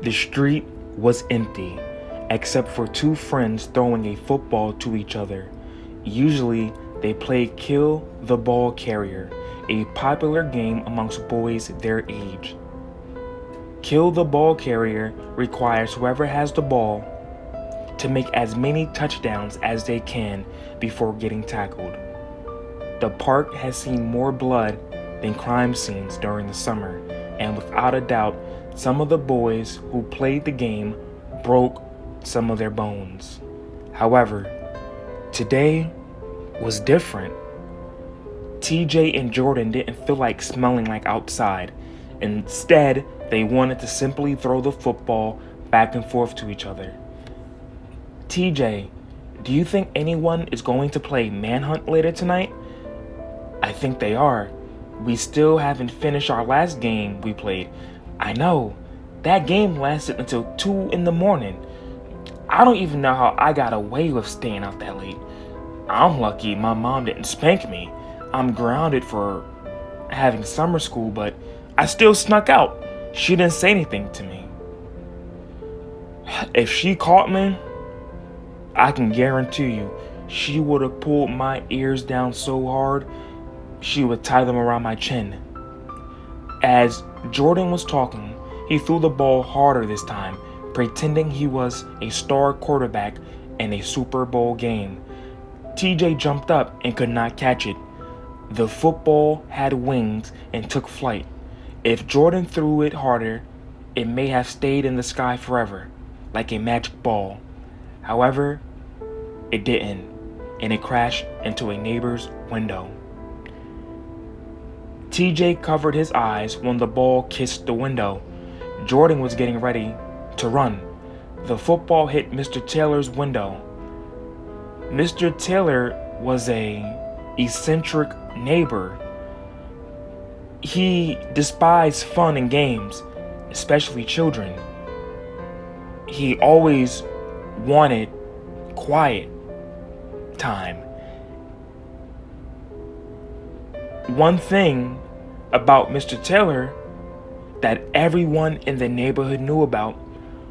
The street was empty, except for two friends throwing a football to each other. Usually, they played Kill the Ball Carrier, a popular game amongst boys their age. Kill the Ball Carrier requires whoever has the ball to make as many touchdowns as they can before getting tackled. The park has seen more blood than crime scenes during the summer, and without a doubt, some of the boys who played the game broke some of their bones. However, today was different. TJ and Jordan didn't feel like smelling like outside. Instead, they wanted to simply throw the football back and forth to each other. TJ, do you think anyone is going to play Manhunt later tonight? I think they are. We still haven't finished our last game we played. I know. That game lasted until 2 in the morning. I don't even know how I got away with staying out that late. I'm lucky my mom didn't spank me. I'm grounded for having summer school, but I still snuck out. She didn't say anything to me. If she caught me, I can guarantee you she would have pulled my ears down so hard she would tie them around my chin. As Jordan was talking, he threw the ball harder this time, pretending he was a star quarterback in a Super Bowl game. TJ jumped up and could not catch it. The football had wings and took flight. If Jordan threw it harder, it may have stayed in the sky forever, like a magic ball. However, it didn't, and it crashed into a neighbor's window. TJ covered his eyes when the ball kissed the window. Jordan was getting ready to run. The football hit Mr. Taylor's window. Mr. Taylor was an eccentric neighbor. He despised fun and games, especially children. He always wanted quiet time. One thing about Mr. Taylor that everyone in the neighborhood knew about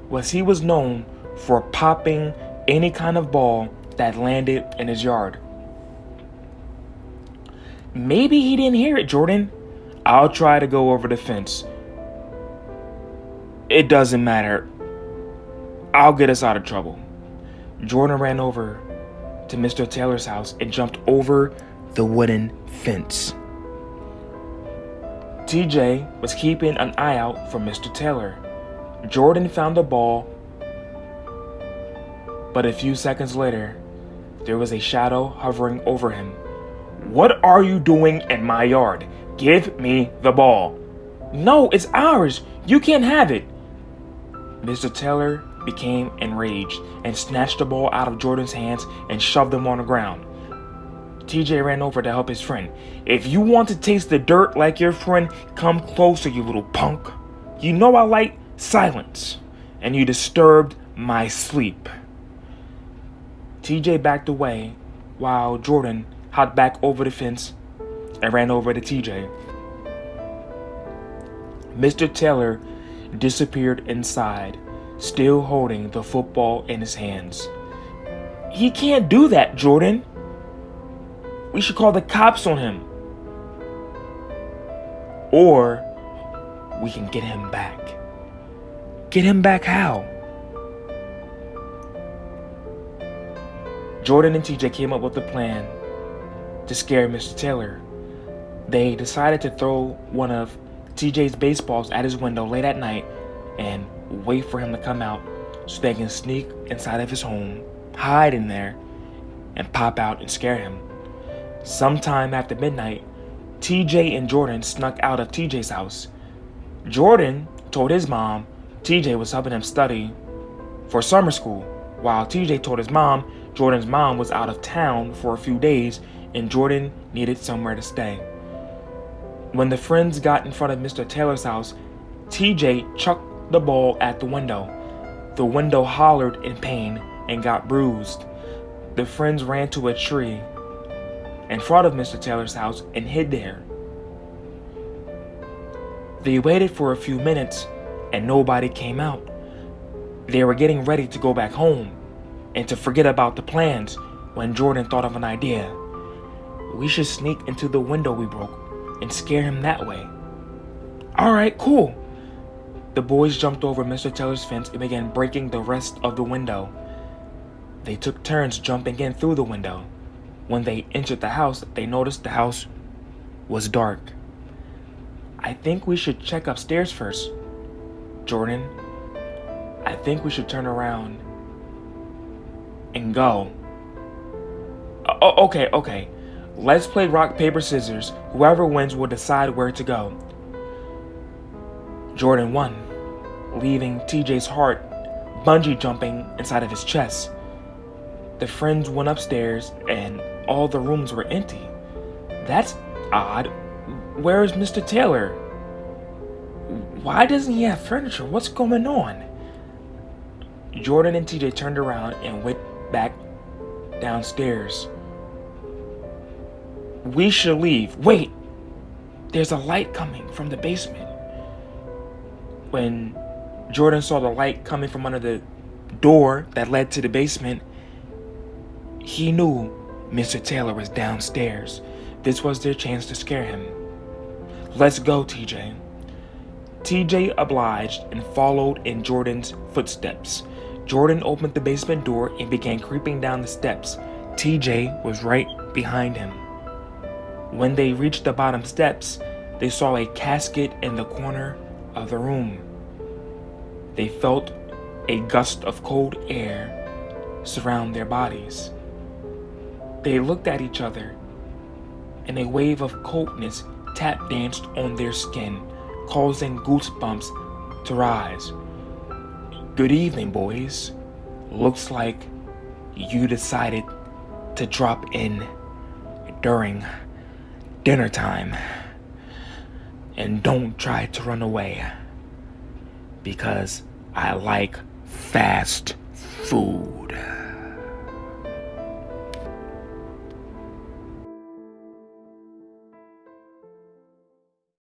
was he was known for popping any kind of ball that landed in his yard. Maybe he didn't hear it, Jordan. I'll try to go over the fence. It doesn't matter. I'll get us out of trouble. Jordan ran over to Mr. Taylor's house and jumped over the wooden fence. TJ was keeping an eye out for Mr. Taylor. Jordan found the ball, but a few seconds later, there was a shadow hovering over him. What are you doing in my yard? Give me the ball. No, it's ours. You can't have it. Mr. Taylor became enraged and snatched the ball out of Jordan's hands and shoved him on the ground. TJ ran over to help his friend. If you want to taste the dirt like your friend, come closer, you little punk. You know I like silence, and you disturbed my sleep. TJ backed away while Jordan hopped back over the fence and ran over to TJ. Mr. Taylor disappeared inside, still holding the football in his hands. He can't do that, Jordan. We should call the cops on him. Or we can get him back. Get him back how? Jordan and TJ came up with a plan to scare Mr. Taylor. They decided to throw one of TJ's baseballs at his window late at night and wait for him to come out so they can sneak inside of his home, hide in there, and pop out and scare him. Sometime after midnight, TJ and Jordan snuck out of TJ's house. Jordan told his mom TJ was helping him study for summer school, while TJ told his mom Jordan's mom was out of town for a few days and Jordan needed somewhere to stay. When the friends got in front of Mr. Taylor's house, TJ chucked the ball at the window. The window hollered in pain and got bruised. The friends ran to a tree in front of Mr. Taylor's house and hid there. They waited for a few minutes and nobody came out. They were getting ready to go back home and to forget about the plans when Jordan thought of an idea. We should sneak into the window we broke and scare him that way. All right, cool. The boys jumped over Mr. Taylor's fence and began breaking the rest of the window. They took turns jumping in through the window. When they entered the house, they noticed the house was dark. I think we should check upstairs first. Jordan, I think we should turn around and go. Okay. Let's play rock, paper, scissors. Whoever wins will decide where to go. Jordan won, leaving TJ's heart bungee jumping inside of his chest. The friends went upstairs and all the rooms were empty. That's odd. Where is Mr. Taylor? Why doesn't he have furniture? What's going on? Jordan and TJ turned around and went back downstairs. We should leave. Wait! There's a light coming from the basement. When Jordan saw the light coming from under the door that led to the basement, he knew Mr. Taylor was downstairs. This was their chance to scare him. Let's go, TJ. TJ obliged and followed in Jordan's footsteps. Jordan opened the basement door and began creeping down the steps. TJ was right behind him. When they reached the bottom steps, they saw a casket in the corner of the room. They felt a gust of cold air surround their bodies. They looked at each other, and a wave of coldness tap danced on their skin, causing goosebumps to rise. Good evening, boys. Looks like you decided to drop in during dinner time. And don't try to run away, because I like fast food.